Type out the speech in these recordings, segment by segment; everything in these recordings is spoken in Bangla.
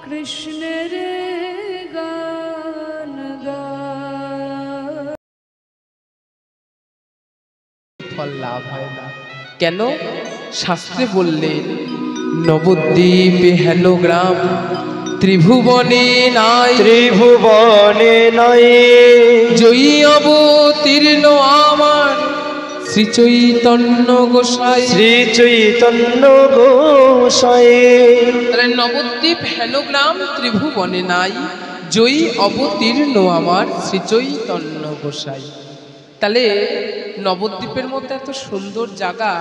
কৃষ্ণের গান ফল লাভ হয় না। কেন? শাস্ত্রে বললেন নবদ্বীপে হেন গ্রাম ত্রিভুবনে নাই, ত্রিভুবনে নাই জয়ী অবতীর্ণ আমার শ্রী চৈতন্য গোসাই। শ্রী চৈতন্য গোসাই। তাহলে নবদ্বীপ হেন গ্রাম ত্রিভুবনে নাই, জয়ী অবতীর্ণ আমার শ্রী চৈতন্য গোসাই। তাহলে নবদ্বীপের মতো এত সুন্দর জায়গা,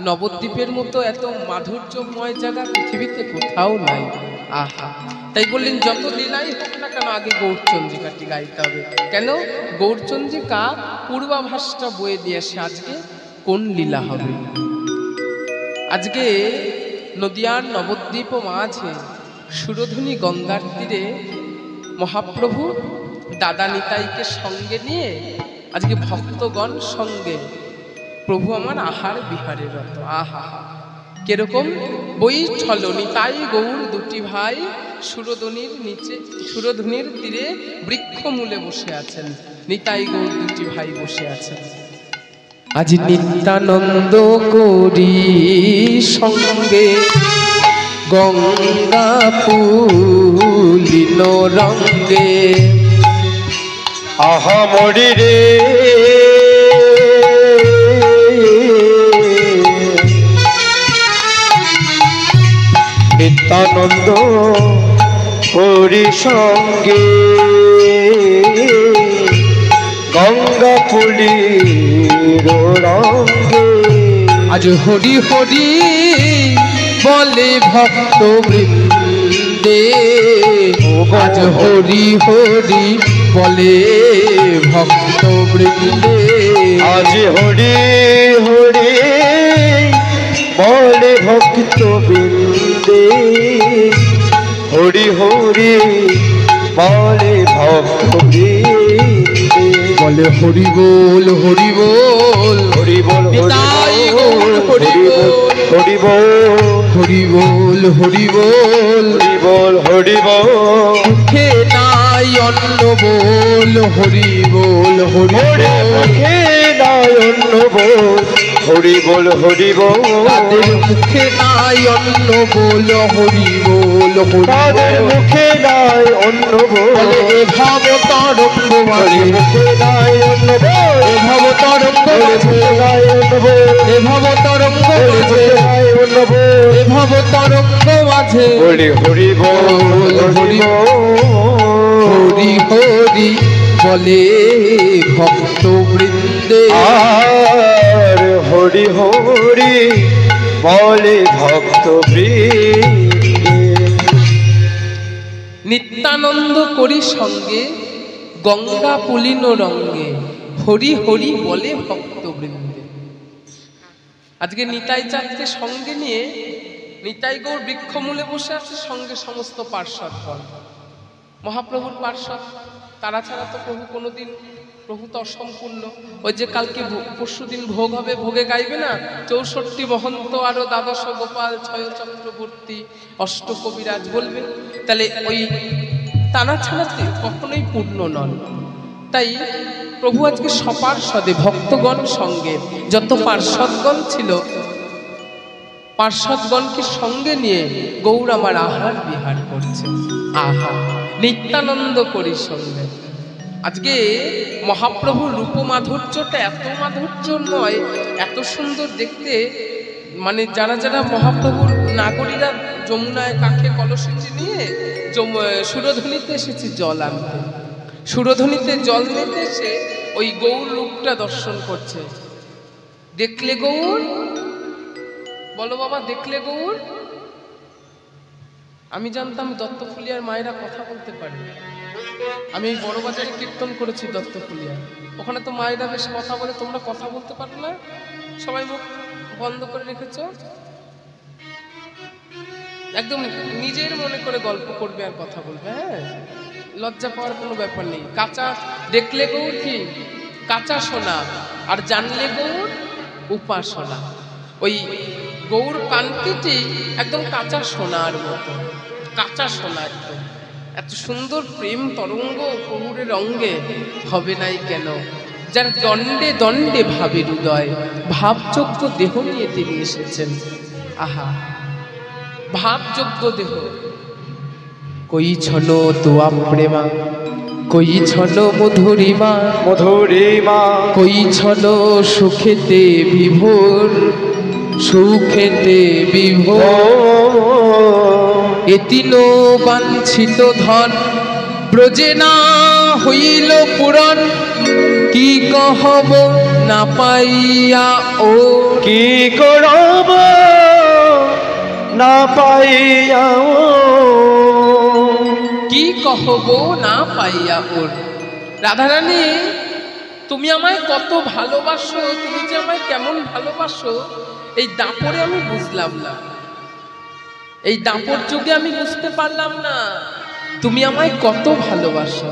নবদ্বীপের মতো এত মাধুর্যময় জায়গা পৃথিবীতে কোথাও নাই। আহা, তাই বললেন যত লীলাই হোক না কেন আগে গৌরচন্দ্রিকাটি গাইতে হবে। কেন? গৌরচন্দ্রিকা পূর্বাভাসটা বয়ে দিয়েছে আজকে কোন লীলা হবে। আজকে নদিয়ার নবদ্বীপ মাঝে সুরধুনী গঙ্গার তীরে মহাপ্রভু দাদা নিতাইকে সঙ্গে নিয়ে আজকে ভক্তগণ সঙ্গে প্রভু আমার আহার বিহারে রত। আহা, কিরকম বৈঠল নিতাই গৌর দুটি ভাই সুরধুনীর নিচে, সুরধুনীর তীরে বৃক্ষ মূলে বসে আছেন। নিতাই গৌর দুটি ভাই বসে আছেন। আজ নিত্যানন্দ করি সঙ্গে গঙ্গা পুলিন রঙ্গে। আহা মরি রে নিত্যানন্দ করি সঙ্গে গঙ্গা পুলির রঙ্গে। আজ হরি হরি বলে ভক্ত বৃন্দে, আজ হরি হরি বলে ভক্ত বৃন্দে। আজ হরি হরি বলে ভক্ত বৃন্দে, হরি হরি বলে ভক্ত বৃন্দে। বলে হরি বল হরি বল হরি বল নিতাই গৌর হরি বল, হরি বল হরি বল হরি বল, হরি বল হরি বল। মুখে নাই অন্ন বল হরি বল হরি বল। মুখে নাই অন্ন বল হরি বল হরি বল। তাদের মুখে নাই অন্ন বল হরি বল হরি তাদের বল। মুখে নাই অন্ন বল বলে এ ভাব তরঙ্গ মাঝে, মুখে নাই অন্ন বল এ ভাব তরঙ্গ মাঝে, নাই অন্ন বল এ ভাব তরঙ্গ মাঝে, নাই অন্ন বল। এ ভাব তরঙ্গ মাঝে বলি হরি বল হরি বল। হরি হরি বলে ভক্ত বৃন্দে। আর হরি হরি বলে ভক্ত বৃন্দে। নিত্যানন্দ করি সঙ্গে গঙ্গা পুলিন রঙ্গে, হরি হরি বলে ভক্ত বৃন্দে। আজকে নিতাই চাঁদকে সঙ্গে নিয়ে নিতাই গৌর বৃক্ষমূলে বসে আছে, সঙ্গে সমস্ত পার্শ্বদগণ। মহাপ্রভুর পার্শ্বদ, তারা ছাড়া তো প্রভু কোনোদিন, প্রভু তো অসম্পূর্ণ। ওই যে কালকে পরশুদিন ভোগ হবে, ভোগে গাইবে না 64 মহন্ত আরো দ্বাদশ গোপাল ছয় চক্রবর্তী অষ্ট কবিরাজ বলবে। তাহলে ওই তারা ছাড়া কখনোই পূর্ণ নন। তাই প্রভু আজকে সপার্শ্বদে ভক্তগণ সঙ্গে যত পার্শ্বদগণ ছিল, পার্শ্বদগণকে সঙ্গে নিয়ে গৌর আমার আহার বিহার করছে। আহা, নিত্যানন্দ করি সঙ্গে। আজকে মহাপ্রভুর রূপ মাধুর্যটা এত মাধুর্যময়, এত সুন্দর দেখতে। মানে যারা যারা মহাপ্রভুর নাগরীরা যমুনায় কাঠে কলসিটি নিয়ে সুরধুনীতে এসেছে জল আনতে, সুরধুনীতে জল নিতে এসে ওই গৌর রূপটা দর্শন করছে। দেখলে গৌর, বলো বাবা দেখলে গৌর। আমি জানতাম দত্তফুলিয়ার মায়েরা কথা বলতে পারে। আমি এই বড় বাজারে কীর্তন করেছি দত্তফুলিয়া, ওখানে তো মায়েরা বেশ কথা বলে। তোমরা কথা বলতে পারো না, সবাই মুখ বন্ধ করে রেখেছ, একদম নিজের মনে করে গল্প করবে আর কথা বলবে। হ্যাঁ, লজ্জা পাওয়ার কোনো ব্যাপার নেই। কাঁচা দেখলে গৌর কি কাঁচা সোনা, আর জানলে গৌর উপাসনা। ওই গৌর কান্তিটি একদম কাঁচা সোনার মতো, কাঁচা সোনা একদম। এত সুন্দর প্রেম তরঙ্গ প্রভুরের অঙ্গে হবে নাই কেন? যার দণ্ডে দণ্ডে ভাবে হৃদয়, ভাবযোগ্য দেহ নিয়ে তিনি এসেছেন। আহা, ভাবযোগ্য দেহ। কই ছনো তোয়া প্রেমা, কই ছনো মধুরিমা, মধুরিমা কই ছনো সুখেতে বিভোর, সুখেতে বিভোর। এতিন বাঞ্ছিত ধন ব্রজে না হইল পূরণ, কি কহব না পাইয়া ও, কি করব না পাইয়া ও, কি কহব না পাইয়া ওর। রাধারানী, তুমি আমায় কত ভালোবাসো, তুমি যে আমায় কেমন ভালোবাসো, এই দাপরে আমি বুঝলাম না, এই দাপর যুগে আমি বুঝতে পারলাম না তুমি আমায় কত ভালোবাসো।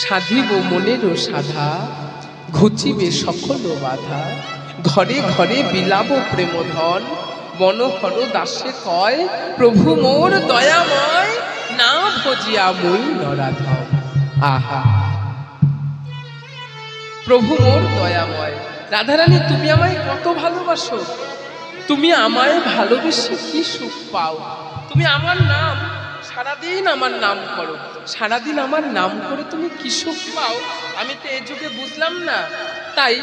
সাধিব মনেরও সাধা, ঘুচিবে সকল বাধা, ঘরে ঘরে বিলাব প্রেমধন, মনোহর দাসে কয় প্রভু মোর দয়াময়, না ভজিয়া মই নরাধম। আহা, প্রভু মোর দয়াময়। রাধারানী, তুমি আমায় কত ভালোবাসো, তুমি আমায় ভালোবেসে কি সুখ পাও। তুমি আমার নাম, সারাদিন আমার নাম করো, সারাদিন আমার নাম করে তুমি কি সুখ পাও, আমি তো এই যুগে বুঝলাম না। তাই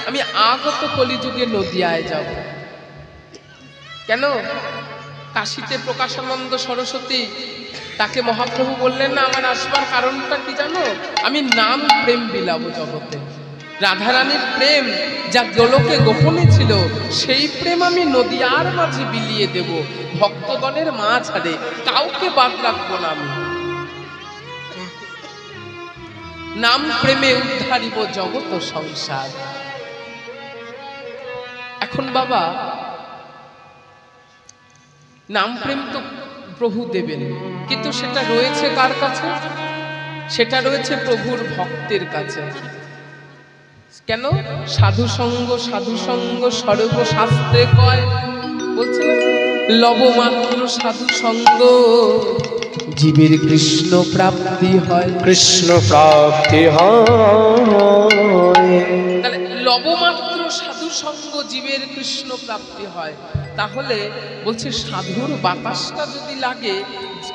আমি আগত কলিযুগে নদিয়ায় যাব। কেন? কাশীতে প্রকাশানন্দ সরস্বতী, তাকে মহাপ্রভু বললেন না আমার আসবার কারণটা কি জানো? আমি নাম প্রেম বিলাবো জগতে। রাধারানীর প্রেম যা গোলকে গোপনে ছিল, সেই প্রেম আমি নদিয়ার মাঝে বিলিয়ে দেব। ভক্তগণের মাঝারে কাউকে বাদ রাখবো না আমি। নাম প্রেমে উদ্ধারিব জগত সংসার। এখন বাবা, নাম প্রেম তো প্রভু দেবেন, কিন্তু সেটা রয়েছে কার কাছে? সেটা রয়েছে প্রভুর ভক্তের কাছে। কেন? সাধু সঙ্গ, সাধু সঙ্গ সর্বশাস্ত্রে কয়, বলছে লবমাত্র সাধু সঙ্গ জীবের কৃষ্ণ প্রাপ্তি হয়, কৃষ্ণ প্রাপ্তি হয়। তাহলে লবমাত্র সাধু সঙ্গ জীবের কৃষ্ণ প্রাপ্তি হয়। তাহলে বলছে সাধুর বাতাসটা যদি লাগে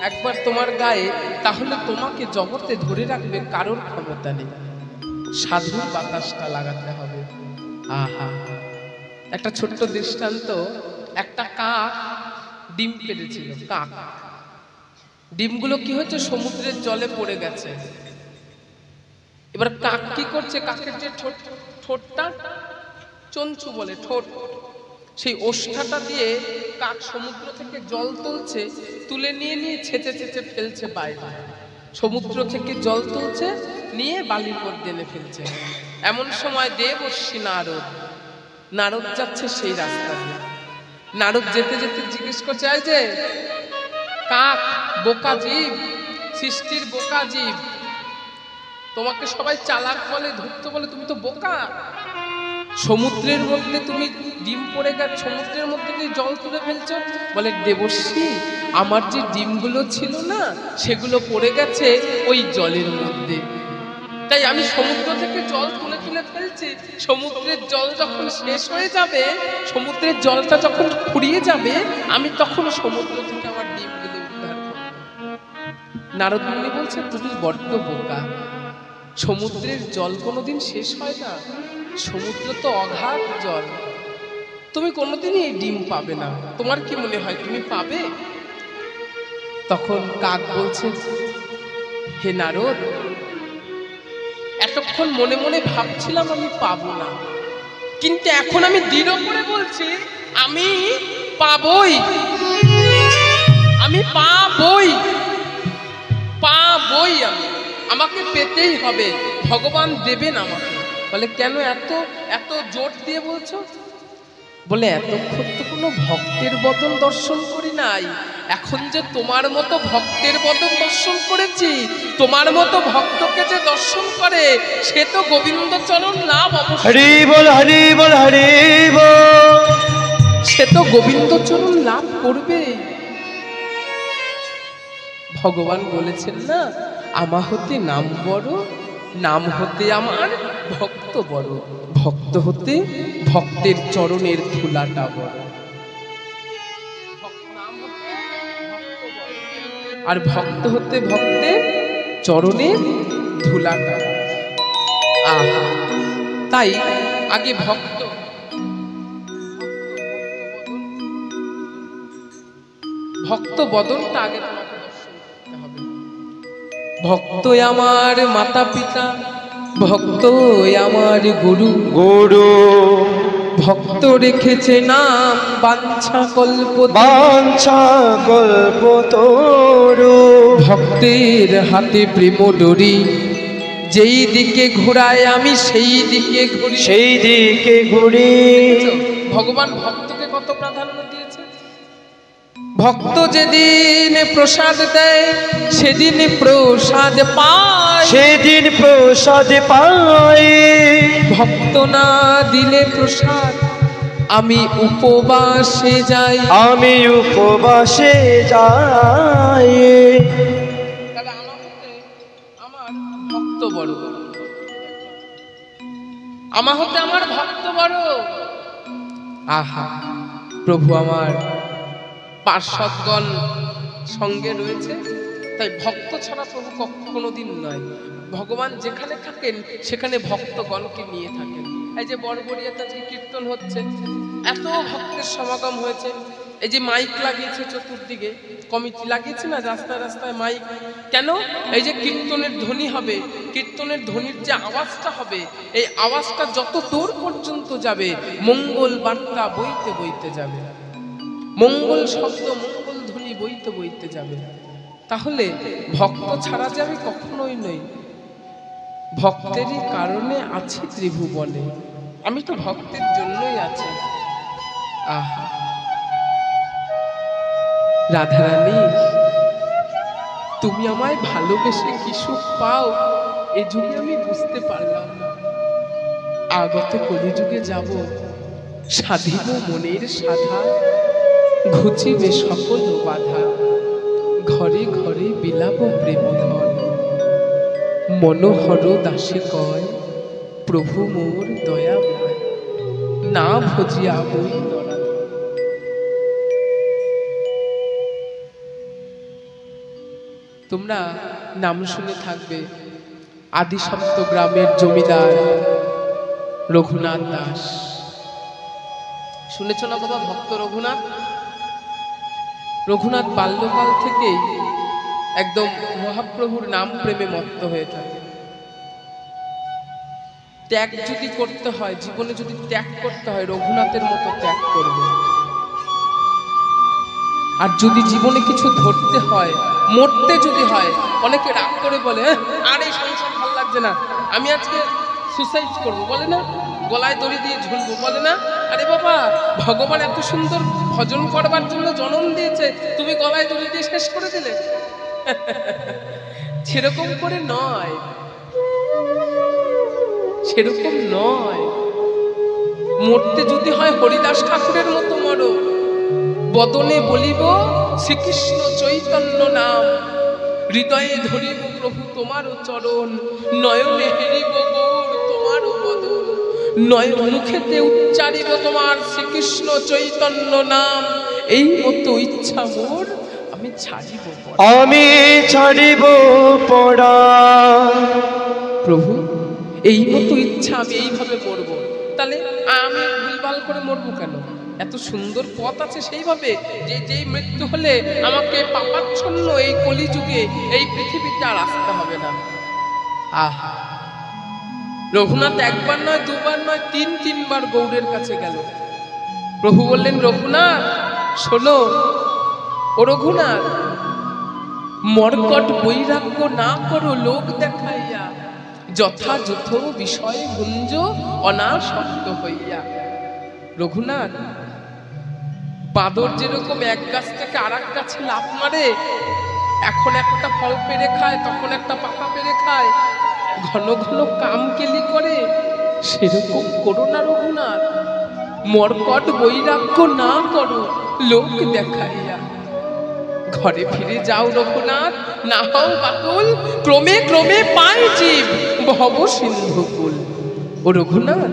একবার তোমার গায়ে, তাহলে তোমাকে জগতে ধরে রাখবে কারোর ক্ষমতা নেই। সাধুর বাতাসটা লাগাতে হবে। আহা, একটা ছোট্ট দৃষ্টান্ত। একটা কাক ডিম পেড়েছিল। কাক, ডিমগুলো কি হচ্ছে, সমুদ্রের জলে পড়ে গেছে। এবার কাক কি করছে, কাকের যে ঠোঁটটা চঞ্চু বলে ঠোঁট, সেই ওষ্ঠাটা দিয়ে কাক সমুদ্র থেকে জল তুলছে, তুলে নিয়ে নিয়ে ছেঁচে ছেঁচে ফেলছে বাইরে। সমুদ্র থেকে জল তুলছে, নিয়ে বালির মধ্যে এনে ফেলছে। এমন সময় দেবর্ষি নারদ, নারদ যাচ্ছে সেই রাস্তা দিয়ে। নারদ যেতে যেতে জিজ্ঞেস করছে, এই যে কাক, বোকা জীব, সৃষ্টির বোকা জীব, তোমাকে সবাই চালাক বলে, ধূর্ত বলে, তুমি তো বোকা। সমুদ্রের মধ্যে তুমি ডিম পড়ে গেছে, সমুদ্রের মধ্যে দিয়ে জল তুলে ফেলছো। বলে দেবর্ষি, আমার যে ডিমগুলো ছিল না, সেগুলো পড়ে গেছে ওই জলের মধ্যে, তাই আমি সমুদ্র থেকে জল তুলে তুলে ফেলছি। সমুদ্রের জল যখন শেষ হয়ে যাবে, সমুদ্রের জলটা যখন ফুরিয়ে যাবে, আমি তখন সমুদ্র থেকে আমার ডিমগুলো উদ্ধার করব। নারদ মুনি বলছে, তুমি বড্ড বোকা। সমুদ্রের জল কোনোদিন শেষ হয় না, সমুদ্র তো অগাধ জল, তুমি কোনোদিনই এই ডিম পাবে না। তোমার কি মনে হয় তুমি পাবে? তখন কাক বলছে, হে নারদ, এতক্ষণ মনে মনে ভাবছিলাম আমি পাবো না, কিন্তু এখন আমি দৃঢ় করে বলছি আমি পাবই, আমি পাবই, পাবই। আমাকে পেতেই হবে, ভগবান দেবেন আমাকে। বলে কেন এত এত জোর দিয়ে বলছো? বলে এতক্ষণ তো কোনো ভক্তের বদন দর্শন করি নাই, এখন যে তোমার মতো ভক্তের বদন দর্শন করেছি, তোমার মতো ভক্তকে যে দর্শন করে সে তো গোবিন্দ চরণ লাভ অবশ্যই। হরি বল, হরি বল, হরি বল। সে তো গোবিন্দ চরণ লাভ করবে। ভগবান বলেছেন না, আমা হতে নাম বড়, নাম হতে আমার ভক্ত বড়, ভক্ত হতে ভক্তের চরণের ধুলাটা বড়। আর ভক্ত হতে ভক্তের চরণের ধুলাটা। আহা, তাই আগে ভক্ত বদনটা আগে তোমাকে দর্শন করতে হবে। ভক্ত আমার মাতা পিতা, ভক্ত আমার গুরু, গুরু ভক্ত রেখেছে নাম বাঞ্ছা কল্প, বাঞ্ছা কল্পতরু। ভক্তের হাতে প্রেম ডোরি, যেই দিকে ঘোরায় আমি সেই দিকে ঘুরি, সেই দিকে ঘুরি। ভগবান ভক্তকে কত প্রাধান্য দিয়েছে। ভক্ত যেদিন প্রসাদ দেয় সেদিন প্রসাদ পায়, সেদিন প্রসাদ পাই। ভক্ত না দিলে প্রসাদ আমি উপবাসে যাই, আমি উপবাসে যাই। আমার ভক্ত বড়, আমার হতে আমার ভক্ত বড়। আহা, প্রভু আমার পার্শ্বদগণ সঙ্গে রয়েছে, তাই ভক্ত ছাড়া প্রভু কোনোদিন নয়। ভগবান যেখানে থাকেন সেখানে ভক্তগণকে নিয়ে থাকেন। এই যে বড়বড়িয়াতে আজকে কীর্তন হচ্ছে, এত ভক্তের সমাগম হয়েছে। এই যে মাইক লাগিয়েছে চতুর্দিকে, কমিটি লাগিয়েছে না রাস্তায় রাস্তায় মাইক, কেন? এই যে কীর্তনের ধ্বনি হবে, কীর্তনের ধ্বনির যে আওয়াজটা হবে, এই আওয়াজটা যত দূর পর্যন্ত যাবে মঙ্গল বার্তা বইতে বইতে যাবে, মঙ্গল শব্দ মঙ্গল ধ্বনি বইতে বইতে যাবে। তাহলে ভক্ত ছাড়া যে আমি কখনোই নই, ভক্তেরই কারণে আছি ত্রিভুবনে, আমি তো ভক্তের জন্যই আছি। আহা, রাধারানী তুমি আমায় ভালোবেসে কি সুখ পাও এ যুগে আমি বুঝতে পারলাম না। আগত কলিযুগে যাব, সাধিব মনের সাধা, ঘুচিবে সকল বাধা, ঘরে ঘরে বিলাপ প্রেমধন, মনোহর দাসে কয় প্রভু মোর দয়াময়, না ভজিয়া বই নরা। তোমরা নাম শুনে থাকবে আদিসপ্ত গ্রামের জমিদার রঘুনাথ দাস। শুনেছ না বাবা ভক্ত রঘুনাথ? রঘুনাথ বাল্যকাল থেকেই একদম মহাপ্রভুর নাম প্রেমে মত্ত হয়ে থাকে। ত্যাগ যদি করতে হয়, জীবনে যদি ত্যাগ করতে হয়, রঘুনাথের মতো ত্যাগ করবে। আর যদি জীবনে কিছু ধরতে হয়, মরতে যদি হয়, অনেকে রাগ করে বলে আর এই সংসার ভালো লাগছে না, আমি আজকে সুসাইড করব, বলে না, গলায় দড়ি দিয়ে ঝুলবো, বলে না। আরে বাবা, ভগবান এত সুন্দর ভজন করবার জন্য জন্ম দিয়েছে, তুমি গলায় দড়ি দিয়ে শেষ করে দিলে। সেরকম করে নয়, সেরকম নয়। মরতে যদি হয় হরিদাস ঠাকুরের মতো মরো, বদনে বলিব শ্রীকৃষ্ণ চৈতন্য নাম, হৃদয়ে ধরিব প্রভু তোমার চরণ, নয়নে হেরিব গৌর তোমার বদন, নয়ন মুখেতে উচ্চারিব তোমার শ্রীকৃষ্ণ চৈতন্য নাম। এই মতো ইচ্ছা মোর, আমি ছাড়িব পড়া, আমি ছাড়িব পড়া। প্রভু এই মতো ইচ্ছা, আমি এইভাবে মরবো। তাহলে আমি ভুলভাল করে মরবো কেন? এত সুন্দর পথ আছে সেইভাবে, যে যেই মৃত্যু হলে আমাকে পাপাচ্ছন্ন এই কলিযুগে এই পৃথিবীতে আর আসতে হবে না। আহা, রঘুনাথ একবার নয়, দুবার নয়, তিনবার গৌড়ের কাছে গেল। প্রভু বললেন, রঘুনাথ শোনো, ও রঘুনাথ, মর্কট বৈরাগ্য না করো লোক দেখাইয়া, যথাযথ বিষয় গুঞ্জ অনাসক্ত হইয়া। রঘুনাথ, বাঁদর যেরকম এক গাছ থেকে আর এক গাছে লাফ মারে, এখন একটা ফল পেরে খায়, তখন একটা পাতা পেরে খায়, ঘন ঘন কাম কেলি করে, সেরকম করো না রঘুনাথ। মর্কট বৈরাগ্য না করো লোক দেখাইয়া, ঘরে ফিরে যাও রঘুনাথ, না হও বাতুল, ক্রমে ক্রমে পাই জীব ভব সিন্ধুকুল। ও রঘুনাথ,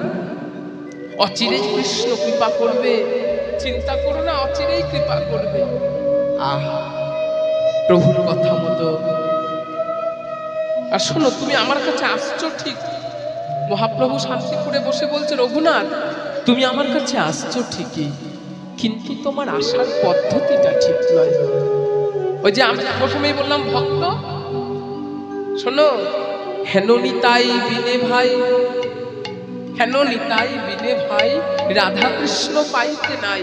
অচিরেই কৃষ্ণ কৃপা করবে, চিন্তা করো না, অচিরেই কৃপা করবে। আহা, প্রভুর কথা মতো। আর শোনো, তুমি আমার কাছে আসছো ঠিক, মহাপ্রভু শান্তিপুরে বসে বলছে রঘুনাথ তুমি আমার কাছে আসছো ঠিকই, কিন্তু তোমার আসার পদ্ধতিটা ঠিক নয়। ওই যে আমি প্রথমেই বললাম ভক্ত, শোনো, হেন নিতাই বিনে ভাই, হেন নিতাই বিনে ভাই, রাধা কৃষ্ণ পাইতে নাই,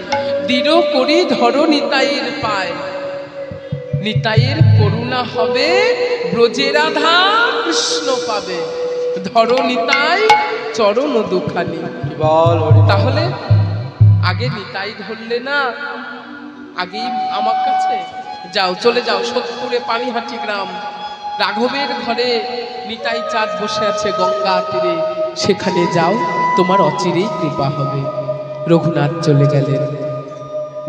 দৃঢ় করি ধরো নিতাইয়ের পায়, নিতাইয়ের করুণা হবে, ব্রজে রাধা কৃষ্ণ পাবে, ধরো নিতাই চরণ দুখানি। তাহলে আগে নিতাই ধরলে না, আগেই আমার কাছে যাও, চলে যাও সোদপুরে পানিহাটি গ্রাম, রাঘবের ঘরে নিতাই চাঁদ বসে আছে গঙ্গা তীরে, সেখানে যাও, তোমার অচিরেই কৃপা হবে। রঘুনাথ চলে গেলেন,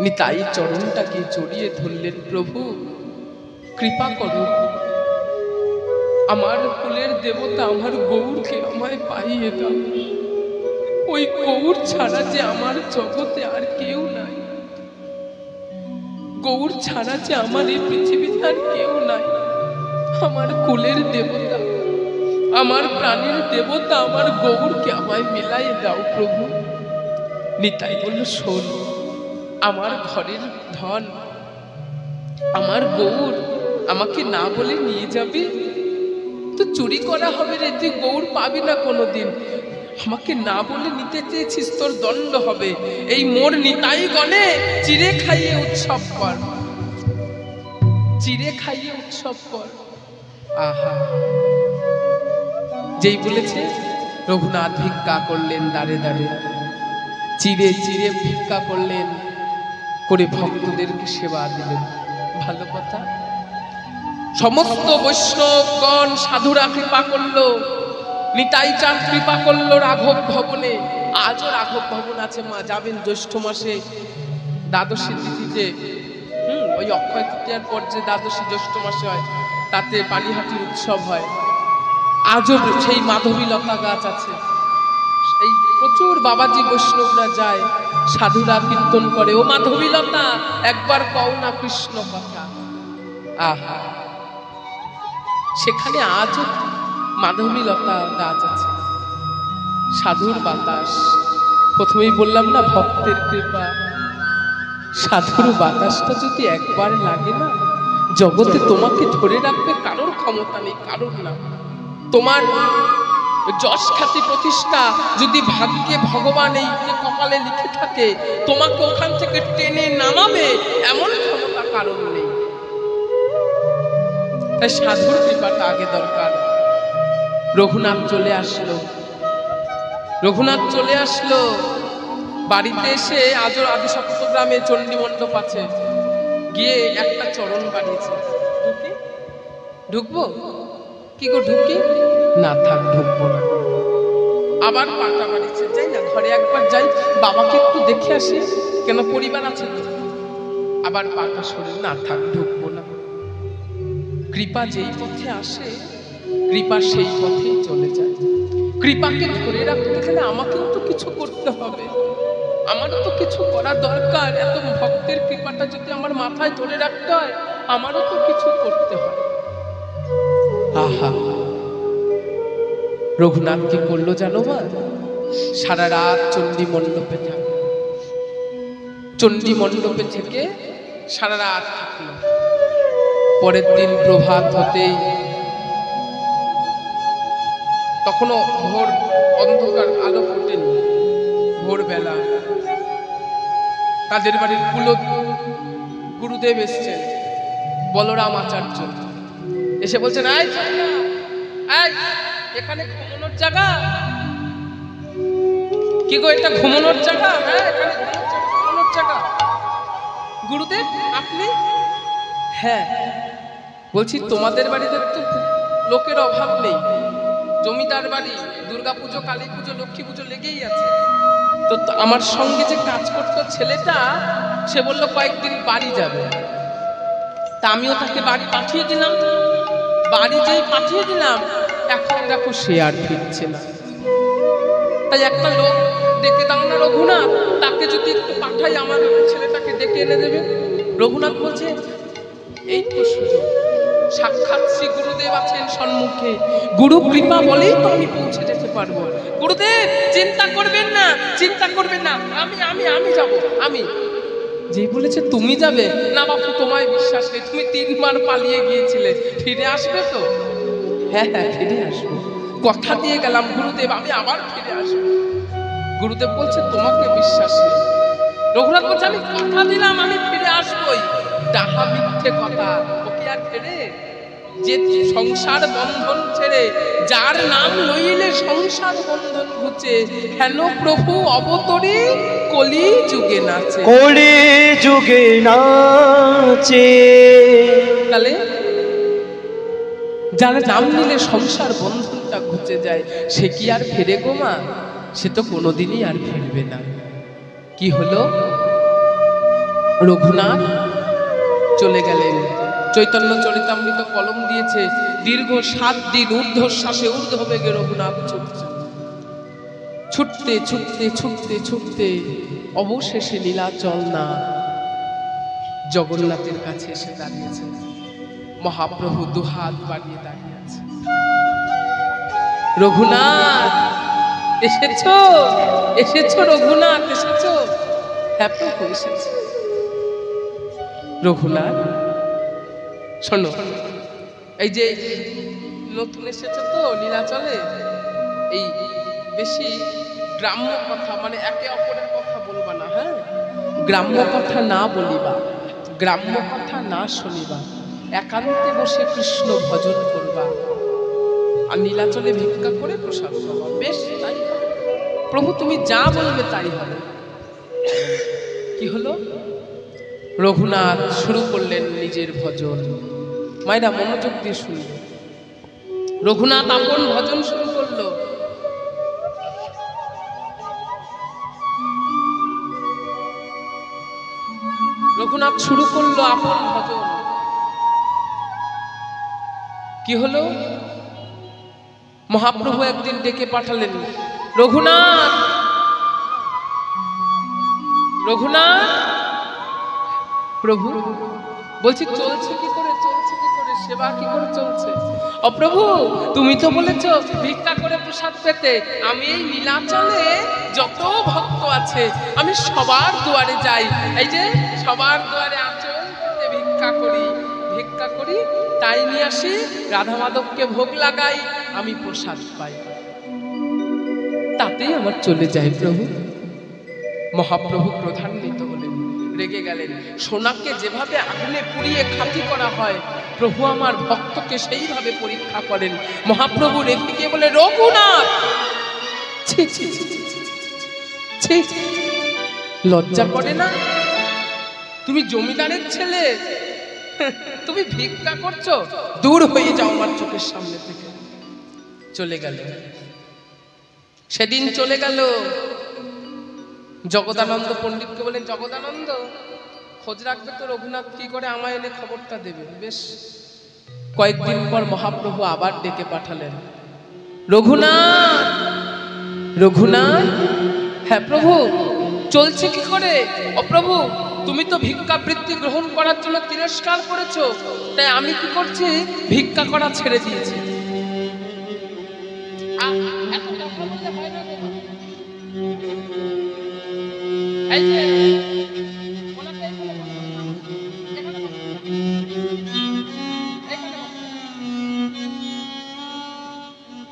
নিতাই চরণটাকে জড়িয়ে ধরলেন, প্রভু কৃপা করো, আমার কুলের দেবতা আমার গৌরকে আমায় পাইয়ে দাও, ওই গৌর ছাড়া যে আমার জগতে আর কেউ নাই, গৌর ছাড়া যে আমার এই পৃথিবীতে আর কেউ নাই, আমার কুলের দেবতা, আমার প্রাণের দেবতা আমার গৌরকে আমায় মিলাইয়ে দাও প্রভু। নিতাই বলল, শোন, আমার ঘরের ধন, আমার গৌর আমাকে না বলে নিয়ে যাবি তো চুরি করা হবে রে, তুই গৌর পাবি না কোনোদিন, আমাকে না বলে নিতে চেয়েছিস, তোর দণ্ড হবে, এই মোর নিতাই গণে চিড়ে খাইয়ে উৎসব কর, চিড়ে খাইয়ে উৎসব কর। আহা, যেই বলেছে রঘুনাথ ভিক্ষা করলেন, দাঁড়ে দাঁড়ে চিড়ে চিড়ে ভিক্ষা করলেন, করে ভক্তদেরকে সেবা দিলেন। ভালো কথা, সমস্ত বৈষ্ণবগণ সাধুরা কৃপা করলো, নিতাই চাঁদ কৃপা করলো রাঘব ভবনে। আজও রাঘব ভবন আছে, মা যাবেন জ্যৈষ্ঠ মাসে দ্বাদশী তিথিতে, ওই অক্ষয় তৃতীয়ার পর যে দ্বাদশী জ্যৈষ্ঠ মাসে হয়, তাতে পানিহাটির উৎসব হয়। আজও সেই মাধবী লতা গাছ আছে, এই প্রচুর বাবাজি বৈষ্ণবরা যায়, সাধুরা কীর্তন করে, ও মাধবী লতা একবার কও না কৃষ্ণ কথা। আহা, সেখানে আজও মাধবী লতা গাছ আছে, সাধুর বাতাস। প্রথমেই বললাম না, ভক্তের কৃপা, সাধুর বাতাসটা যদি একবার লাগে না, জগতে তোমাকে ধরে রাখবে কারোর ক্ষমতা নেই, কারোর না। তোমার যশ খ্যাতি প্রতিষ্ঠা যদি ভাগ্যে ভগবান এই যে কপালে লিখে থাকে, তোমাকে ওখান থেকে টেনে নামাবে এমন ক্ষমতা কারোর নেই। তাই সাধুর কৃপাটা আগে দরকার। রঘুনাথ চলে আসলো, রঘুনাথ চলে আসলো বাড়িতে এসে, আজও আদি সপ্তগ্রামে চণ্ডী মণ্ডপ আছে, গিয়ে একটা চরণ বাড়িয়েছে। ঢুকি, ঢুকবো কি গো, ঢুকি না, থাক ঢুকবো না। আবার পাটা বাড়িছে, যাই না ঘরে একবার যাই, বাবাকে একটু দেখে আসি, কেন পরিবার আছে তো। আবার পাটা সরে, না থাক ঢুকবো না। কৃপা যেই পথে আসে, কৃপা সেই পথেই চলে যায়। কৃপাকে ধরে রাখতে গেলে আমাকেও তো কিছু করতে হবে, আমারও তো কিছু করা দরকার। এত ভক্তের কৃপাটা যদি আমার মাথায় ধরে রাখতে হয়, আমারও তো কিছু করতে হয়। আহা, রঘুনাথ কি করলো জানো মা? সারা রাত চণ্ডী মণ্ডপে থাকে, চণ্ডী মণ্ডপে থেকে সারা রাত থাকলো। পরের দিন প্রভাত হতেই, তখনও ভোর অন্ধকার, আলো ফোটেনি, ভোরবেলা তাদের বাড়ির গুরুদেব এসছেন, বলরাম আচার্য এসে বলছেন, এখানে ঘুমানোর জায়গা কি গো, এটা ঘুমানোর জায়গা? হ্যাঁ, এখানে ঘুমানোর জায়গা। গুরুদেব আপনি? হ্যাঁ, বলছি তোমাদের বাড়িতে তো লোকের অভাব নেই, জমিদার বাড়ি, দুর্গাপুজো, কালী পুজো, লক্ষ্মী পুজো লেগেই আছে। তো আমার সঙ্গে যে কাজ করতো ছেলেটা, সে বললো কয়েকদিন বাড়ি যাবে। তা আমিও তাকে বাড়ি পাঠিয়ে দিলাম। বাড়ি যেই পাঠিয়ে দিলাম, এখন দেখো সে আর ফিরছে না। তাই একটা লোক ডেকে দাও না রঘুনাথ, তাকে যদি একটু পাঠাই আমার ছেলেটাকে ডেকে এনে দেবে। রঘুনাথ বলছে এই তো সুযোগ, সাক্ষাৎ শ্রী গুরুদেব আছেন সম্মুখে, গুরু কৃপা বলেই তো আমি পৌঁছে যেতে পারবো। গুরুদেব চিন্তা করবেন না, চিন্তা করবেন না, আমি আমি আমি যাব। আমি যে বলেছে তুমি যাবে না বাপু, তোমায় বিশ্বাস নেই, তুমি 3 বার পালিয়ে গিয়েছিলে, ফিরে আসবে তো? হ্যাঁ হ্যাঁ ফিরে আসবো, কথা দিয়ে গেলাম গুরুদেব, আমি আবার ফিরে আসবো। গুরুদেব বলছে তোমাকে বিশ্বাস নেই। রঘুনাথ বলছে আমি কথা দিলাম আমি ফিরে আসবোই। ডাহা মিথ্যে কথা, ওকে আর ফেরে? যে সংসার বন্ধন ছেড়ে, যার নাম লইলে সংসার বন্ধন ঘুচে, হেন প্রভু অবতরী কলি যুগে নাচে। কলি যুগে নাচে। তাহলে যার নাম নিলে সংসার বন্ধনটা ঘুচে যায়, সে কি আর ফেরে গো মা? সে তো কোনোদিনই আর ফিরবে না। কি হলো? রঘুনাথ চলে গেলেন। চৈতন্য চরিতামৃত কলম দিয়েছে, দীর্ঘ 7 দিন ঊর্ধ্বশ্বাসে ঊর্ধ্ববেগে রঘুনাথ ছুটছে। ছুটতে ছুটতে ছুটতে ছুটতে অবশেষে নীলাচল না জগন্নাথের কাছে এসে দাঁড়িয়েছে। মহাপ্রভু দুহাত বাড়িয়ে দাঁড়িয়ে আছে। রঘুনাথ এসেছো, এসেছো রঘুনাথ, এসেছো? হ্যাঁ প্রভু এসেছে। রঘুনাথ শোনো, এই যে নতুন এসেছে তো নীলাচলে, এই বেশি গ্রাম্য কথা, মানে একে অপরের কথা বলবা না, হ্যাঁ? গ্রাম্য কথা না বলিবা, গ্রাম্য কথা না শুনিবা, একান্তে বসে কৃষ্ণ ভজন করবা, আর নীলাচলে ভিক্ষা করে প্রসাদ খাওয়া। বেশ তাই হবে প্রভু, তুমি যা বলবে তাই হবে। কি হলো? রঘুনাথ শুরু করলেন নিজের ভজন। মায়েরা মনোযোগ দিয়ে শুনবে। রঘুনাথ আপন ভজন শুরু করলো। রঘুনাথ শুরু করলো আপন ভজন। কি হলো? মহাপ্রভু একদিন ডেকে পাঠালেন, রঘুনাথ, রঘুনাথ। প্রভু বলছি চলছে কি করে, চলছে কি করে, সেবা কি করে চলছে? ও প্রভু, তুমি তো বলেছ ভিক্ষা করে প্রসাদ পেতে। আমি এই নীলাচলে যত ভক্ত আছে আমি সবার দুয়ারে যাই, এই যে সবার দুয়ারে আচরণ করতে ভিক্ষা করি, ভিক্ষা করি, তাই নিয়ে আসি, রাধা মাধবকে ভোগ লাগাই, আমি প্রসাদ পাই, তাতেই আমার চলে যায় প্রভু। মহাপ্রভু ক্রোধান্বিত হলেন, রেগে গেলেন। সোনাকে যেভাবে আগুনে পুড়িয়ে খাঁটি করা হয়, প্রভু আমার ভক্তকে সেইভাবে পরীক্ষা করেন। মহাপ্রভু রেগে গিয়ে বলে, রঘুনাথ, ছি ছি ছি ছি ছি, লজ্জা করে না? তুমি জমিদারের ছেলে, তুমি ভিক্ষা করছো, দূর হয়ে যাও আমার চোখের সামনে থেকে। চলে গেল। সেদিন চলে গেল। জগদানন্দ পণ্ডিতকে বলেন, জগদানন্দ খোঁজ রাখবে তো রঘুনাথ কি করে, আমায় এনে খবরটা দেবে। বেশ কয়েকদিন পর মহাপ্রভু আবার ডেকে পাঠালেন, রঘুনাথ, রঘুনাথ। হ্যাঁ প্রভু, চলছে কি করে? ও প্রভু, তুমি তো ভিক্ষাবৃত্তি গ্রহণ করার জন্য তিরস্কার করেছো, তাই আমি কি করছি, ভিক্ষা করা ছেড়ে দিয়েছি।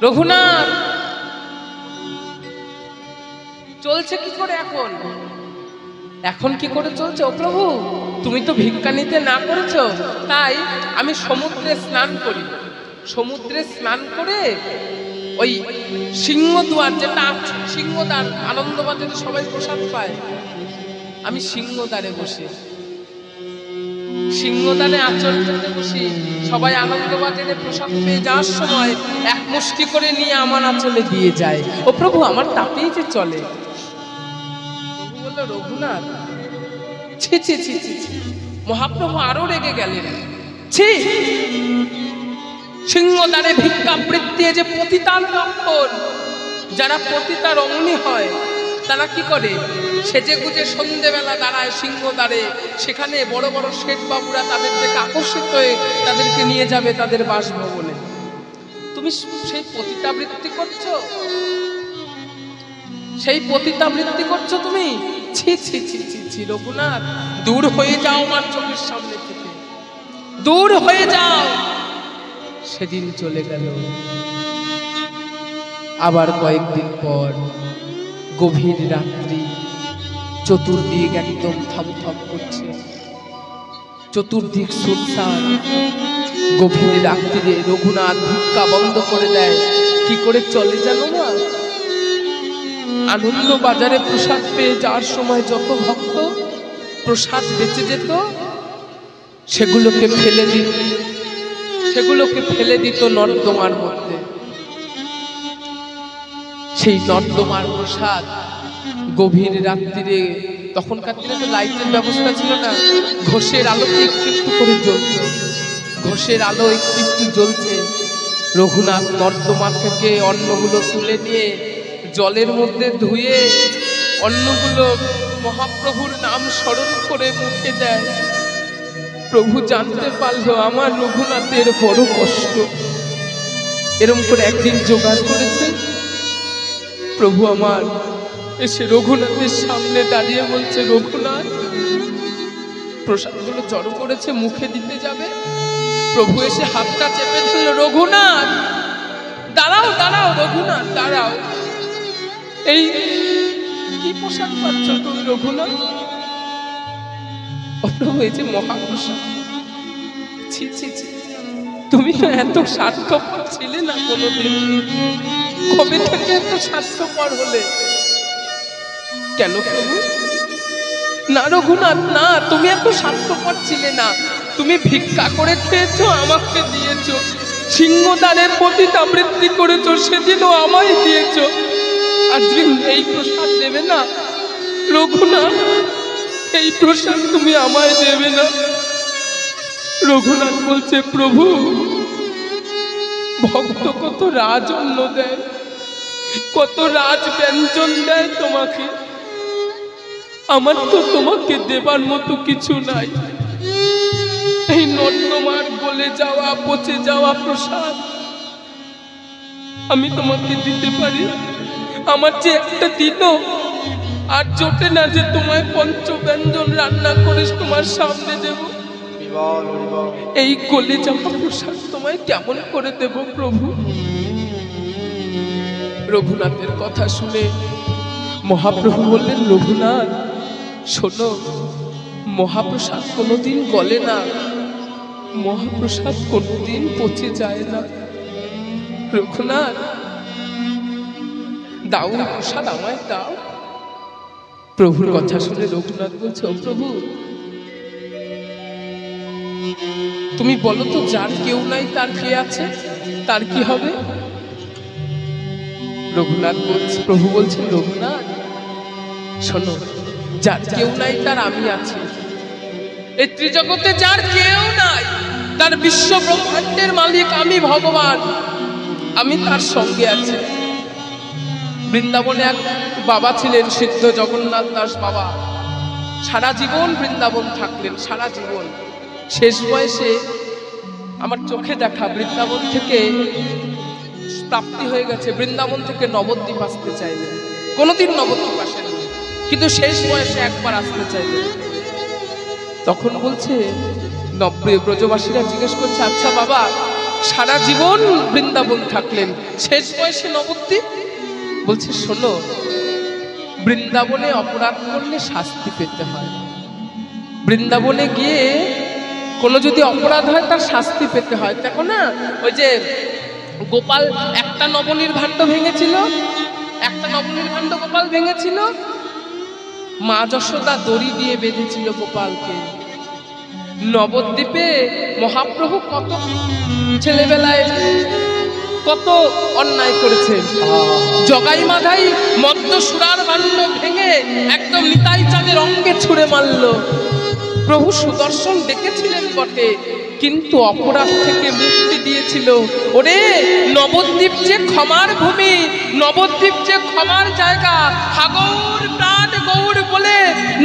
রঘুনাথ চলছে কি করে এখন? এখন কি করে চলছে? ও প্রভু, তুমি তো ভিক্ষা নিতে না করেছো, তাই আমি সমুদ্রে স্নান করি। সমুদ্রে স্নান করে ওই সিংহদ্বার, যেটা সিংহদ্বার আনন্দবাজারে সবাই প্রসাদ পায়, আমি সিংহদ্বারে বসি, সিংহদ্বারে আচরণ করতে বসি। সবাই আনন্দবাজারে প্রসাদ পেয়ে যাওয়ার সময় এক মুষ্টি করে নিয়ে আমার আঁচলে দিয়ে যায়। ও প্রভু, আমার তাতেই যে চলে। প্রভু বলল, রঘুনাথ, ছি ছি ছি ছি। মহাপ্রভু আরো রেগে গেলেন, ছি, সিংহদ্বারে ভিক্ষাবৃত্তি, যে পতিতার লক্ষণ। যারা পতিতা রমণী হয় তারা কি করে, সেজে গুজে সন্ধ্যেবেলা দাঁড়ায় সিংহদ্বারে, সেখানে বড় বড় শেঠ বাবুরা তাদের থেকে আকর্ষিত হয়ে তাদেরকে নিয়ে যাবে তাদের বাসভবনে। তুমি সেই পতিতাবৃত্তি করছো, সেই পতিতাবৃত্তি করছো তুমি। ছি ছি ছি ছি ছি, রঘুনাথ দূর হয়ে যাও আমার চোখের সামনে থেকে, দূর হয়ে যাও। সেদিন চলে গেল। আবার কয়েকদিন পর গভীর রাত্রি, চতুর্দিক একদম থমথম করছে, চতুর্দিক সুনসান। গভীর রাত্রিরে রঘুনাথ ভিক্ষা বন্ধ করে দেয়। কি করে চলে জানো না? আনন্দ বাজারে প্রসাদ পেয়ে যাওয়ার সময় যত ভক্ত প্রসাদ বেঁচে যেত, সেগুলোকে ফেলে দিত নর্দমার মধ্যে। সেই নর্দমার প্রসাদ গভীর রাত্রিরে, তখনকার দিনে তো লাইটের ব্যবস্থা ছিল না, ঘষের আলোতে একটু একটু করে জ্বলত, ঘষের আলো একটু একটু জ্বলছে। রঘুনাথ নর্দমা থেকে অন্নগুলো তুলে নিয়ে জলের মধ্যে ধুয়ে অন্নগুলো মহাপ্রভুর নাম স্মরণ করে মুখে দেয়। প্রভু জানতে পারলো আমার রঘুনাথের বড় কষ্ট। এরম করে একদিন জোগাড় করেছে। প্রভু আমার এসে রঘুনাথের সামনে দাঁড়িয়ে বলছে, রঘুনাথ প্রসাদগুলো জড়ো করেছে, মুখে দিতে যাবে। প্রভু এসে হাতটা চেপে ধরল, রঘুনাথ দাঁড়াও দাঁড়াও, রঘুনাথ দাঁড়াও। এই কি প্রসাদ পাচ্ছ তুমি রঘুনাথ? প্রভু এই যে মহাপ্রসাদ। ছি ছি ছি, তুমি তো এত স্বার্থপর ছিলে না কোনোদিন, কবে থেকে এত স্বার্থপর হলে? কেন প্রভু? না রঘুনাথ না, তুমি এত স্বার্থপর ছিলে না। তুমি ভিক্ষা করে খেয়েছো, আমাকে দিয়েছো। সিংহদ্বারে পতিতাবৃত্তি করেছো, সেদিনও আমায় দিয়েছো। আজকে এই প্রসাদ দেবে না রঘুনাথ? এই প্রসাদ তুমি আমায় দেবে না? রঘুনাথ বলছে, প্রভু ভক্ত কত রাজ অন্ন দেয়, কত রাজ ব্যঞ্জন দেয় তোমাকে, আমার তো তোমাকে দেবার মতো কিছু নাই। এই নর্দমার গলে যাওয়া পচে যাওয়া প্রসাদ আমি তোমাকে দিতে পারি? আমার যে একটা দিনও আর জোটে না যে তোমায় পঞ্চব্যঞ্জন রান্না করে তোমার সামনে দেব। এই গলে যাওয়া প্রসাদ তোমায় কেমন করে দেব প্রভু? রঘুনাথের কথা শুনে মহাপ্রভু বললেন, রঘুনাথ শোনো, মহাপ্রসাদ কোনোদিন গলে না, মহাপ্রসাদ কোনোদিন পচে যায় না। রঘুনাথ দাও প্রসাদ, আমায় দাও। প্রভুর কথা শুনে রঘুনাথ বলছে, ও প্রভু তুমি বলো তো, যার কেউ নাই তার কে আছে, তার কি হবে? রঘুনাথ বলছে, প্রভু বলছেন, রঘুনাথ শোনো, যার কেউ নাই তার আমি আছি। এই ত্রিজগতে যার কেউ নাই, তার বিশ্ব ব্রহ্মাণ্ডের মালিক আমি ভগবান, আমি তার সঙ্গে আছি। বৃন্দাবনে এক বাবা ছিলেন, সিদ্ধ জগন্নাথ দাস বাবা। সারা জীবন বৃন্দাবন থাকলেন, সারা জীবন। শেষ বয়সে আমার চোখে দেখা বৃন্দাবন থেকে প্রাপ্তি হয়ে গেছে, বৃন্দাবন থেকে নবদ্বীপ আসতে চাইলেন। কোনোদিন নবদ্বীপ আসেননি, কিন্তু শেষ বয়সে একবার আসতে চাইলেন। তখন বলছে, ব্রজবাসীরা জিজ্ঞেস করছে, আচ্ছা বাবা সারা জীবন বৃন্দাবন থাকলেন, শেষ বয়সে নবদ্বীপ? বলছে, শোনো, বৃন্দাবনে অপরাধ করলে শাস্তি পেতে হয়। বৃন্দাবনে গিয়ে কোনো যদি অপরাধ হয় তার শাস্তি পেতে হয়। দেখো না, ওই যে গোপাল একটা নবনির্ভাণ্ড ভেঙেছিল, একটা নবনির্ভাণ্ড গোপাল ভেঙেছিল, মা যশোদা দড়ি দিয়ে বেঁধেছিল গোপালকে। নবদ্বীপে মহাপ্রভু কত ছেলেবেলায় কত অন্যায় করেছে। জগাই মাধাই মদ্য সুরার ভাণ্ড ভেঙে একদম নিতাই চাঁদের অঙ্গে ছুঁড়ে মারল। প্রভু সুদর্শন ডেকেছিলেন বটে, কিন্তু অপরাধ থেকে মুক্তি দিয়েছিল। ওরে নবদ্বীপ যে ক্ষমার ভূমি, নবদ্বীপ যে ক্ষমার জায়গা, হাগৌর প্রাণ গৌর বলে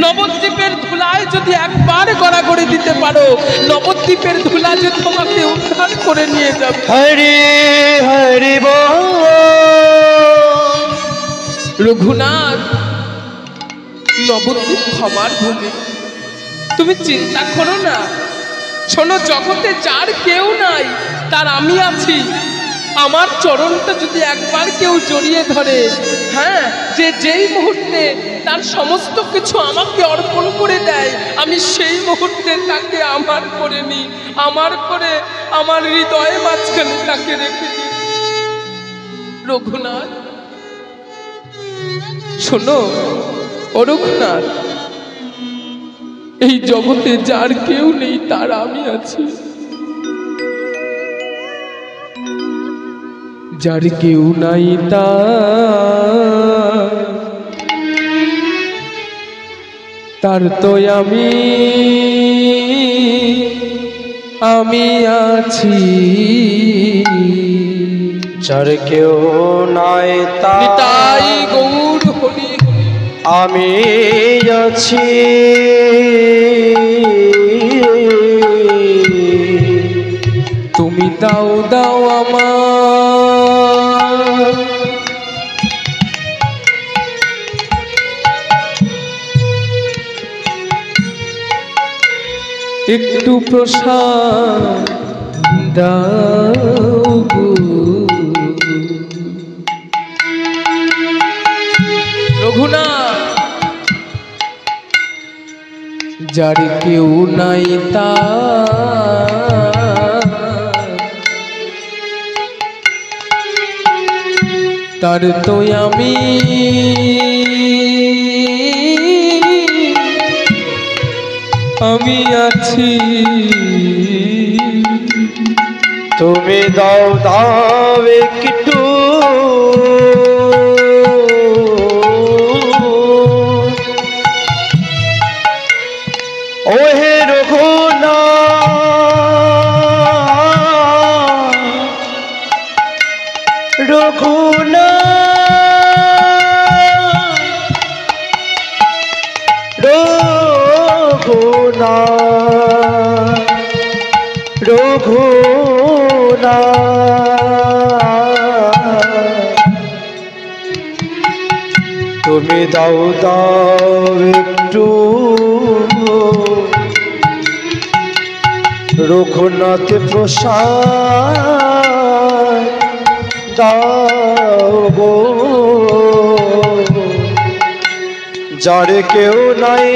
নবদ্বীপের ধুলায় যদি একবার গড়াগড়ি দিতে পারো, নবদ্বীপের ধুলা যে তোমাকে উদ্ধার করে নিয়ে যাবে। হরি হরি বল। রঘুনাথ, নবদ্বীপ ক্ষমার ভূমি, তুমি চিন্তা করো না। শোনো, জগতে যার কেউ নাই তার আমি আছি। আমার চরণটা যদি একবার কেউ জড়িয়ে ধরে, হ্যাঁ, যে যেই মুহূর্তে তার সমস্ত কিছু আমাকে অর্পণ করে দেয়, আমি সেই মুহূর্তে তাকে আমার করে নিই, আমার করে আমার হৃদয়ে মাঝখানে তাকে রেখে দিই। রঘুনাথ শোনো, ও রঘুনাথ, এই জগতে যার কেউ নেই তার আমি আছি। যার কেউ নাই তার তো আমি আছি। যার কেউ নাই তাই গৌর হরি আমি আছি। তুমি দাও দাও আমার একটু প্রসাদ দাও গো। রঘুনাথ, যার কেউ নাই তার তো আমি আছি। তুমি দাও দাও একটু ওহে রঘুনাথ, তুমি দাও দাও একটু রঘুনাথ প্রসাদ দাও গো। যার কেউ নাই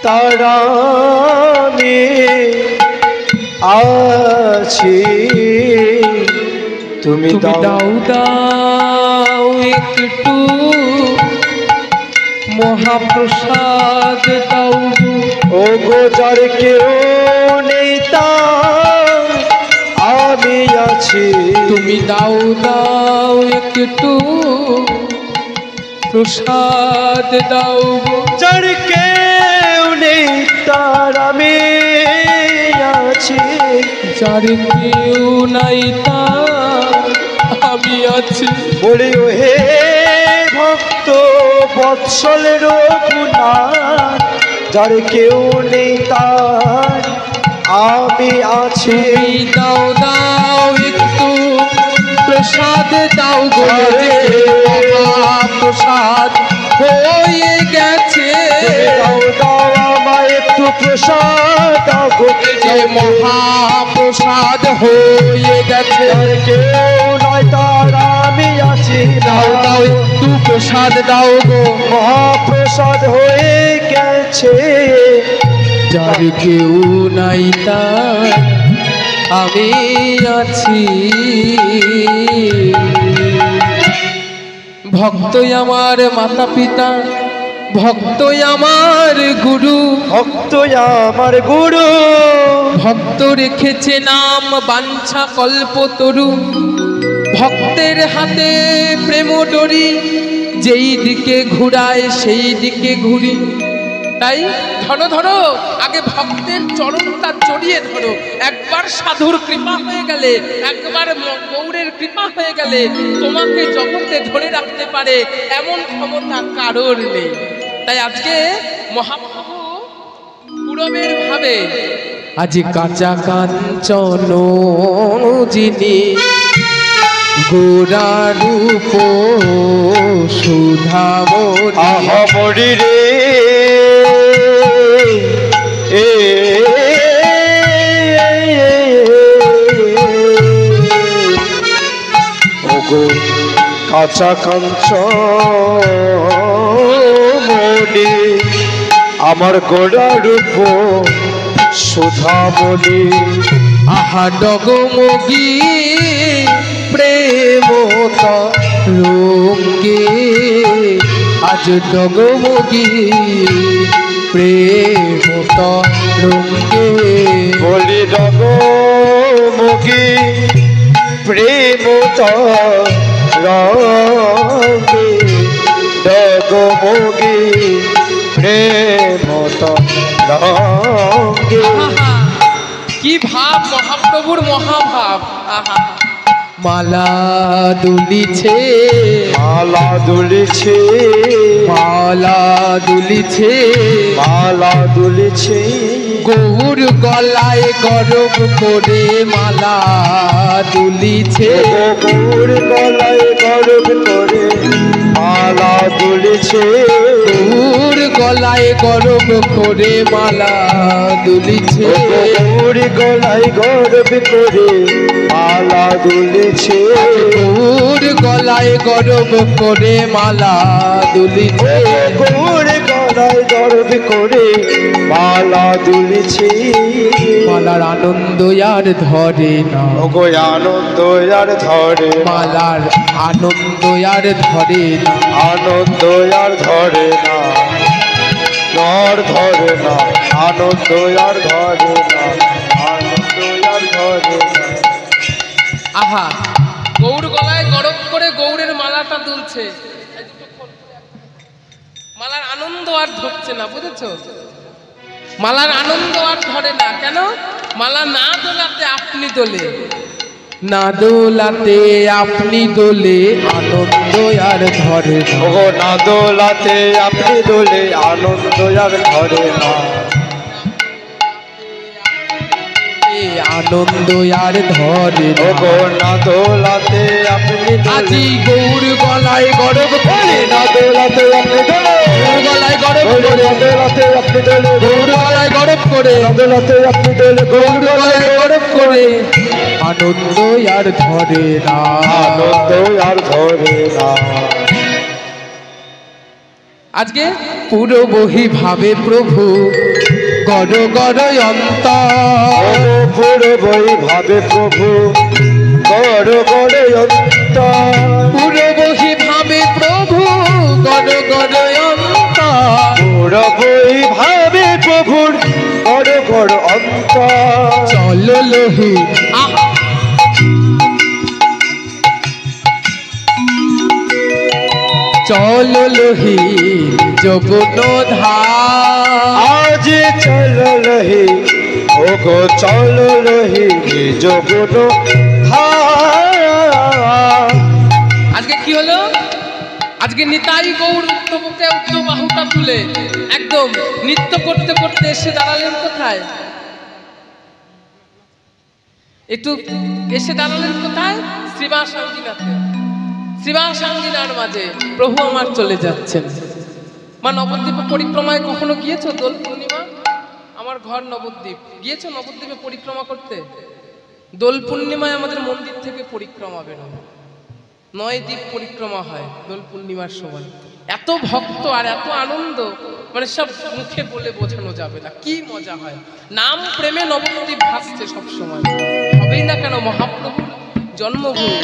তার আমি আছি। তুমি দাও দাও একটু মহাপ্রসাদ দাও ও গো। যার কেউ নেই তার আমি আছি। তুমি দাও দাও একটু প্রসাদ দাও গো। যার কেউ নেই তার আমি আছি। যার কেউ নাই তার আমি আছি। বলি ও হে ভক্ত বৎসল রঘুনাথ, যার কেউ নেই তার আমি আছি। দাও দাও একটু প্রসাদ দাও গো। প্রসাদ হয়ে গেছে। দাও দাও আমায় একটু প্রসাদ দাও গো। যে মহাপ্রসাদ হয়ে গেছে। যার কেউ নয় তার আমি আছি। দাও দাও একটু প্রসাদ দাও গো। মহাপ্রসাদ হয়ে গেছে। যার কেউ নাই তার আমি আছি। ভক্তই আমার মাতা পিতা, ভক্তই আমার গুরু, ভক্ত আমার গুরু। ভক্ত রেখেছে নাম বাঞ্ছা কল্পতরু। ভক্তের হাতে প্রেম ডরি, যেই দিকে ঘুরায় সেই দিকে ঘুরি। তাই ধরো ধরো, আগে ভক্তের চরণটা জড়িয়ে ধরো। একবার সাধুর কৃপা হয়ে গেলে, একবার গৌরের কৃপা হয়ে গেলে, তোমাকে জগতে ধরে রাখতে পারে এমন ক্ষমতা কারোর নেই। তাই আজকে মহাপ্রভু পুরবের ভাবে আজ কাঁচা কাঞ্চন যিনি গোরা রূপ সুধামণি। আহামরি রে ওগো কাঁচা কাঞ্চনমণি আমার গোরা রূপ সুধামণি। আহা ডগমগি প্রেম রঙ্গে আজ ডগমগি প্রেম রঙ্গে। বলি ডগমগি প্রেম রঙ্গে ডগমগি প্রেম রঙ্গে। কি ভাব মহাপ্রভুর মহাভাব। আহা মালা দুলিছে মালা দুলিছে মালা দুলিছে মালা দুলিছে গৌর গলায় গরব করে মালা দুলিছে। গৌর গলায় গরব করে মালা দুলিছে। গৌর গলায় গরব করে মালা দুলিছে। গৌর গলায় গরব করে মালা দুলিছে। গৌর গলায় গরব করে মালা দুলিছে। গৌর গলায় গরব করে মালা দুলিছে। মালার আনন্দ আর ধরে না, ওগো আনন্দ আর ধরে, মালার আনন্দ আর ধরে না, আনন্দ আর ধরে না, ধরে না, আনন্দ আর ধরে না, আনন্দ আর ধরে না। আহা গৌর গলায় গরব করে গৌরের মালাটা দুলছে, মালার আনন্দ আর ধরছে না, বুঝেছো? মালার আনন্দ আর ধরে না। কেন? মালা না দোলাতে আপনি দোলে, না দোলাতে আপনি দোলে, আনন্দ আর ধরে না। ওগো না দোলাতে আপনি দোলে, আনন্দ আর ধরে না, আনন্দ আর ধরে না। ওগো না দোলাতে আপনি আজি গৌর গলায় গরব করে, না দোলাতে আপনি দোলে, গৌর গলায় গরব করে, না দোলাতে আপনি দোলে, গৌর গলায় গরব করে, না দোলাতে আপনি দোলে, গৌর গলায় গরব করে, আনন্দ আর ধরে না, আনন্দ আর ধরে না। আজকে পুরো বহি ভাবে প্রভু গর গর অন্তর, পুরো বই ভাবে প্রভু গর গর অন্তর, পুরো বহি ভাবে প্রভু গর গর অন্তর, পুরো বই ভাবে প্রভুর গর গর অন্তর। চল লোহি চল লোহি জগন ধার, আজ চল লহি ওগো চল লহি জগন ধার। আজকে কি হলো? আজকে নিতাই গৌর উত্তমকে উত্তম বাহুটা তুলে একদম নৃত্য করতে করতে এসে দাঁড়ালেন কোথায়? একটু এসে দাঁড়ালেন কোথায়? শ্রীবাস আঙ্গিনাতে, শ্রীবাস আঙ্গিনার মাঝে প্রভু আমার চলে যাচ্ছেন। মা নবদ্বীপে পরিক্রমায় কখনো গিয়েছো? দোল পূর্ণিমা, আমার ঘর নবদ্বীপ, গিয়েছো নবদ্বীপে পরিক্রমা করতে? দোল পূর্ণিমায় আমাদের মন্দির থেকে পরিক্রমা বেরোয়, 9 দ্বীপ পরিক্রমা হয় দোল পূর্ণিমার সময়। এত ভক্ত আর এত আনন্দ, মানে সব মুখে বলে বোঝানো যাবে না, কি মজা হয়। নাম প্রেমে নবদ্বীপ ভাসছে সবসময়, হবেই না কেন? মহাপ্রভুর জন্মভূমি।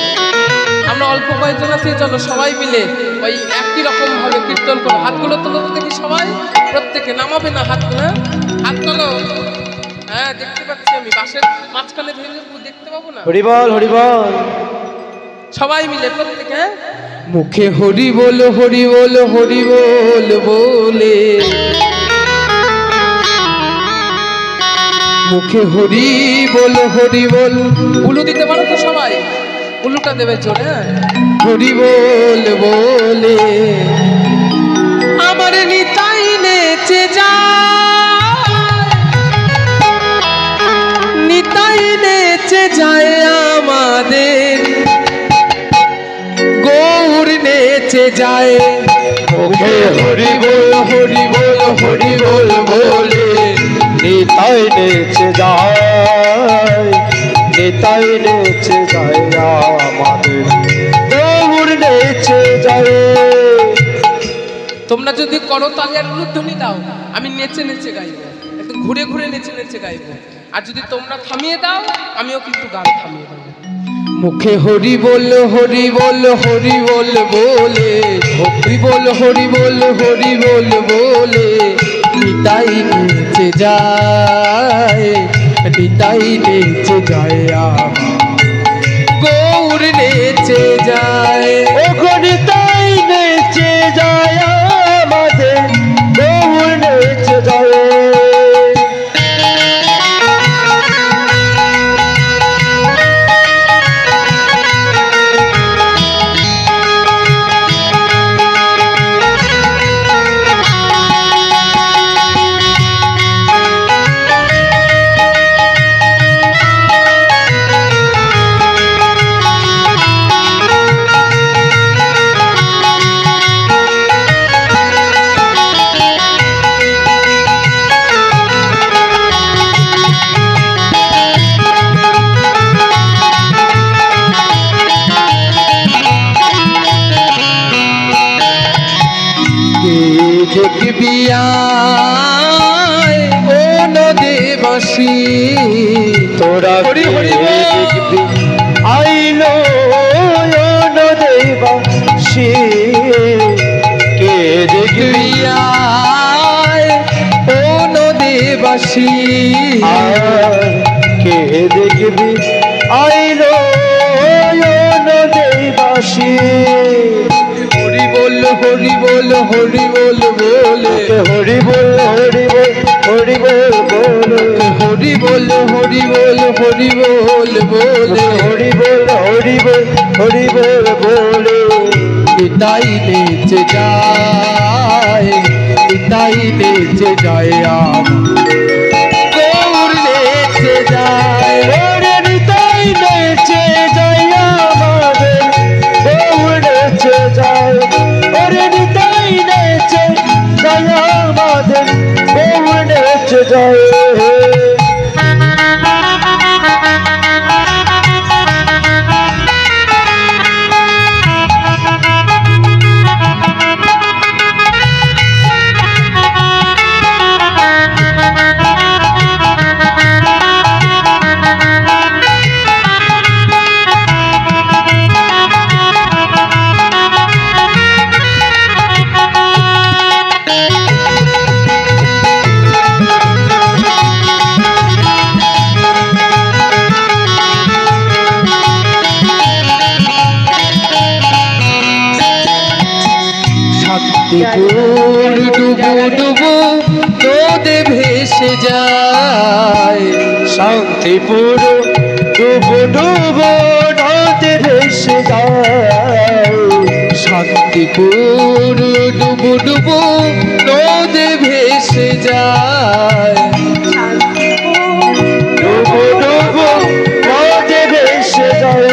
আমরা অল্প কয়েকজন আছি, চলো সবাই মিলে ওই একই রকম ভাবে কীর্তন করো। হাতগুলো তোলো তো দেখি সবাই, প্রত্যেকে নামাবে না হাতগুলো, হাত তোলো। হ্যাঁ দেখতে পাচ্ছি আমি, বাসের মাঝখানে ধরে দেখতে পাবো না? হরিবল হরিবল। সবাই মিলে প্রত্যেকে মুখে হরি বল হরি বল হরি বল বলে, মুখে হরি বল হরি বল। উলু দিতে পারো তো সবাই? উলুটা দেবে জোরে। হরি বল বলে আমার নিতাই নেচে যায়, নিতাই নেচে যায় আমাদের গৌর নেচে যায়। মুখে হরি বল হরি বল হরি বল বলে নিতাই নেচে যায়, নিতাই নেচে যায় আমাদের গৌর নেচে যায়। তোমরা যদি করতালি আর উলুধ্বনি দাও আমি নেচে নেচে গাইবো, একটু ঘুরে ঘুরে নেচে নেচে গাইবো। আর যদি তোমরা থামিয়ে দাও আমিও কিন্তু গান থামিয়ে দেবো। মুখে হরি বল হরি বল হরি বল বলে, হরি বল হরি বল হরি বল বলে নিতাই নেচে যায়, নিতাই নেচে যায় গৌর নেচে যায়। ও নিতাই নেচে যায় আমাদের গৌর নেচে যায়। দেখবি আয় ও নদীবাসী, তোরা হরি হরি দেখবি আইলো নদীবাসী, কে দেখবি আয় ও নদীবাসী, কে দেখবি আইলো নদীবাসী। হরি বল হরি বল হরি বল বলে, হরি বল হরি বল হরি বল বলে, হরি বল হরি বল হরি বল বলে, হরি বল হরি বল হরি বল বলে নিতাই নেচে যায়, নিতাই নেচে যায় গৌর নেচে যায়। ওরে নিতাই নেচে যায় আমাদের গৌর নেচে যায়, ওরে নিতাই নেচে যায় আমাদের গৌর নেচে যায়। শান্তিপুর ডুবো ডুবো নদে ভেসে যায়, শান্তিপুর ডুবো ডুবো নদে ভেসে যায়, শান্তিপুর ডুবো ডুবো নদে ভেসে যায়, ডুবো ডুবো নদে ভেসে যায়।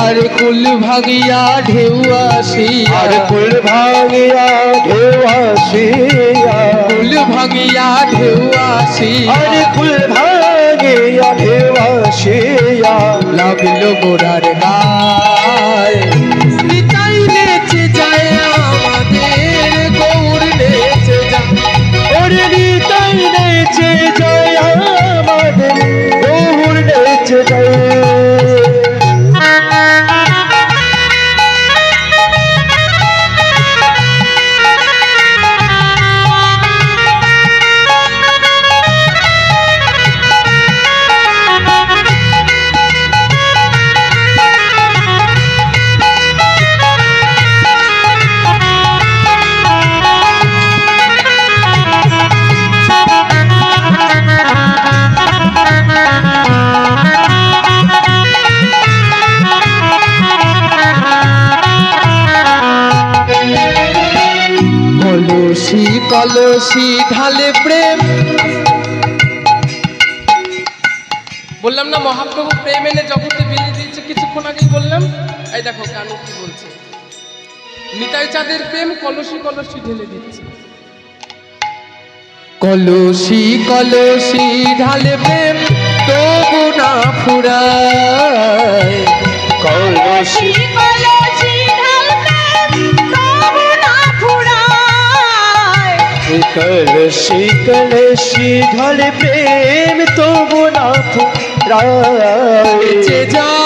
আর কুল ভাগিয়া ঢেউ আসিয়া, আর কুল ভাঙিয়া ঢেউ আসিয়া, কুল ভাগিয়া ঢেউ আসিয়া, আর কুল ভাঙিয়া ঢেউ আসিয়া লাগলো গোড়ার গায়। নিতাই নেচে যায় আমাদের গৌর নেচে যায়, ওরে নিতাই নেচে যায় আমাদের গৌর নেচে যায়। কলসি ঢালে প্রেম। বললাম না মহাপ্রভু প্রেম এনে জগতে বিলিয়ে দিয়েছে, কিছুক্ষণ আগেই বললাম। এই দেখো কানু কি বলছে, নিতাই চাঁদের প্রেম কলসি কলসি ঢেলে দিচ্ছে। কলসি কলসি ঢালে প্রেম তবু না ফুরায়। কলসি কলসি ঢালতে তবু না ফুরায়। কলসি কলসি ঢালে প্রেম তবু না ফুরায়। বেঁচে যায়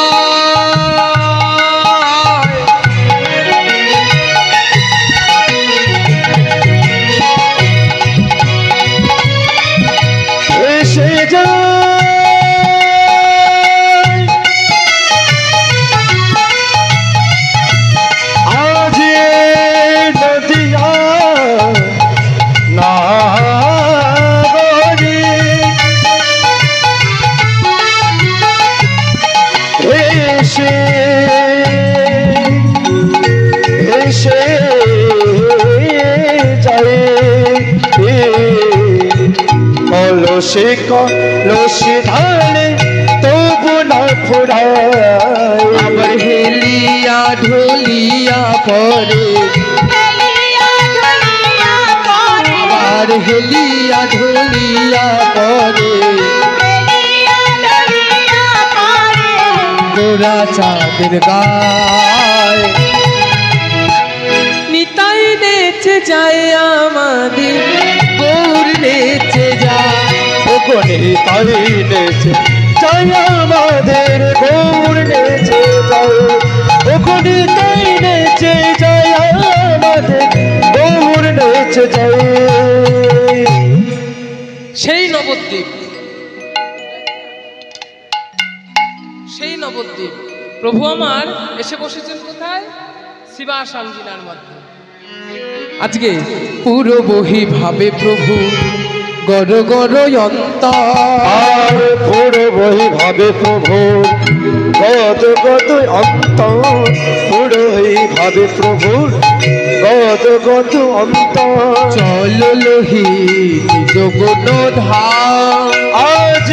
এসে যায় আজ এ নদিয়া নাগরে। এসে এসে যায় কলসি কলসি ঢালে তবু না ফুরায়। আবার হেলিয়া ঢলিয়া পরে, হেলিয়া ঢলিয়া পরে, আবার হেলিয়া ঢলিয়া পরে। হেলিয়া ঢলিয়া পরে। গোরা চাঁদের গায় নিতাই নেচে যায় আমাদের গৌর নেচে যায়। ওখানে তাই নেচে যাই আমাদের গৌর নেচে যায়। ওখানে তাই নেচে যায় আমাদের গৌর নেচে যায়। সেই নবদ্বীপ, সেই নবদ্বীপ প্রভু আমার এসে বসেছেন কোথায়? শিবাস আঞ্জিনার মধ্যে। আজকে পুরো বহি ভাবে প্রভু গর গর অন্তর। আর পুরো বহি ভাবে প্রভু গদ গদ অন্তর। পুরোই ভাবে প্রভু গদ গদ অন্তর। চল লোহি যোগন ধাম। আজ